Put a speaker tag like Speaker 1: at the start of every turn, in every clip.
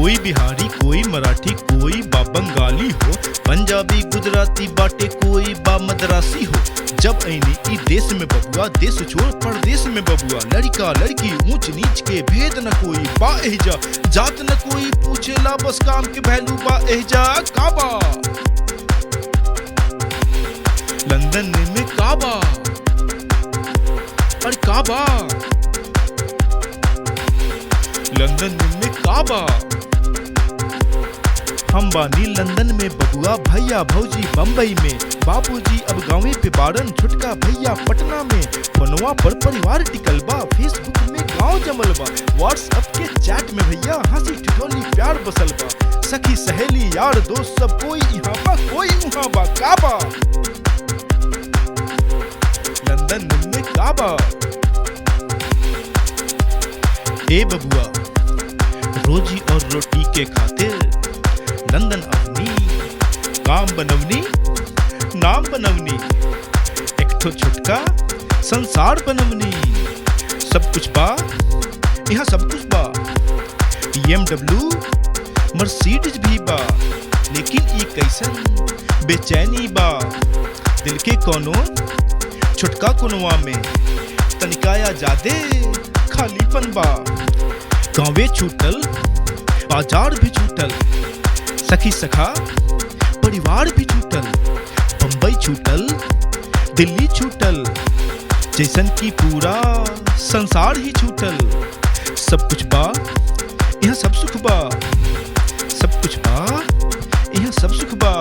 Speaker 1: कोई बिहारी, कोई मराठी, कोई बा बंगाली हो, पंजाबी गुजराती बाटे, कोई बा मद्रासी हो। जब ऐनी ई देश में बबुआ, देश छोड़ परदेश में बबुआ। लड़का लड़की ऊंच नीच के भेद न कोई बा एहजा, जात न कोई पूछेला, बस काम के वैल्यू बा एहजा। काबा लंदन में काबा, अरे काबा लंदन में काबा। हम बानी लंदन में बबुआ, भैया भौजी बम्बई में, बाबूजी अब गाँवे पे बारन, छुटका भैया पटना में। फोनवा पर परिवार टिकल बा, फेसबुक में गाँव जमल बा, व्हाट्सएप के चैट में भैया हंसी ठिठोली प्यार बसल बा। सखी सहेली यार दोस्त सब कोई यहाँ बा, कोई वहाँ बा। काबा लंदन में काबा। ए बबुआ रोजी और रोटी के खातिर लंदन अवनी, काम बनवनी नाम बनवनी, एक ठो छुटका संसार बनवनी। सब कुछ बा यहाँ, सब कुछ बा, BMW मर्सिडीज भी बा, लेकिन ई कैसन बेचैनी बा। दिल के कोनो छुटका कोनवा में तनिकाया जादे खालीपन बा। गाँवे छूटल, बाजार भी छूटल, सखी सखा परिवार भी छूटल, बम्बई छूटल, दिल्ली छूटल, जैसन की पूरा संसार ही छूटल। सब कुछ बा यहाँ, सब सुख बा, सब कुछ बा यहाँ, सब सुख बा।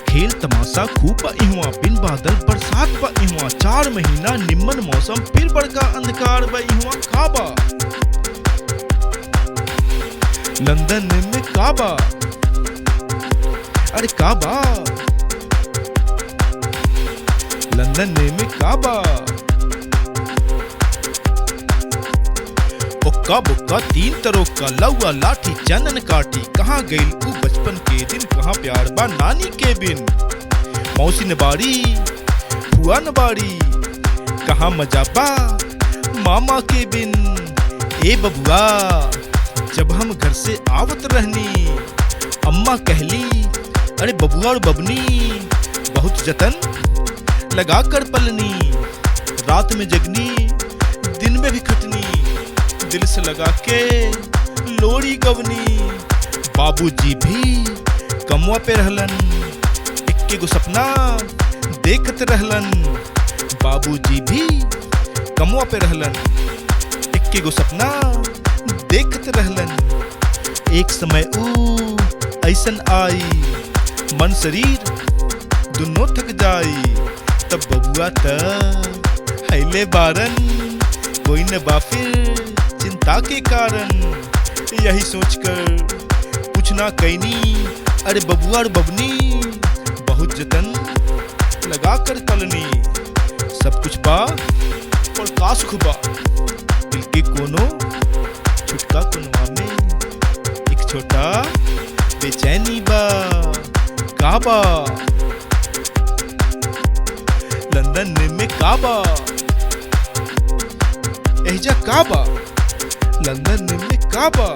Speaker 1: खेल तमाशा खूब बा इहुआ, बिन बादल बरसात बा इहुआ, 4 महीना निम्न मौसम, फिर बड़का अंधकार बा इहुआ। काबा लंदन में काबा, अरे काबा लंदन में काबा। ओक्का बुक्का 3 तरोक्का, लौआ लाठी चंदन काठी, कहाँ गइल ऊ बचपन के दिन, कहाँ प्यार बा नानी के बिन। मौसी न बाड़ी फुआ न बाड़ी, कहाँ मजा बा मामा के बिन। ए बबुआ जब हम घर से आवत रहनी, अम्मा कहली अरे बबुआ और बबनी बहुत जतन लगा कर पलनी। रात में जगनी दिन में भी खटनी, दिल से लगा के लोरी गवनी। बाबूजी भी कमवा पे रहलन, इक्के गो सपना देखत रहलन। बाबूजी भी कमवा पे रहलन, इक्के गो सपना देखत रहलन। एक समय ऊ ऐसन आई, मन शरीर दोनों थक जाई। तब बबुआ त हैले बारन, कोई न बा फिर चिंता के कारण। यही सोचकर कुछ ना कैनी, अरे बबुआ और बबनी बहुत जतन लगा कर पलनी। सब कुछ बा और का सुख बा, दिल के कोनो छुटका कोनवा में एक छोटा बेचैनी बा। काबा लंदन में काबा, एहजा काबा लंदन में काबा।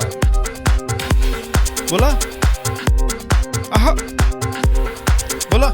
Speaker 1: बोला आहा बोला।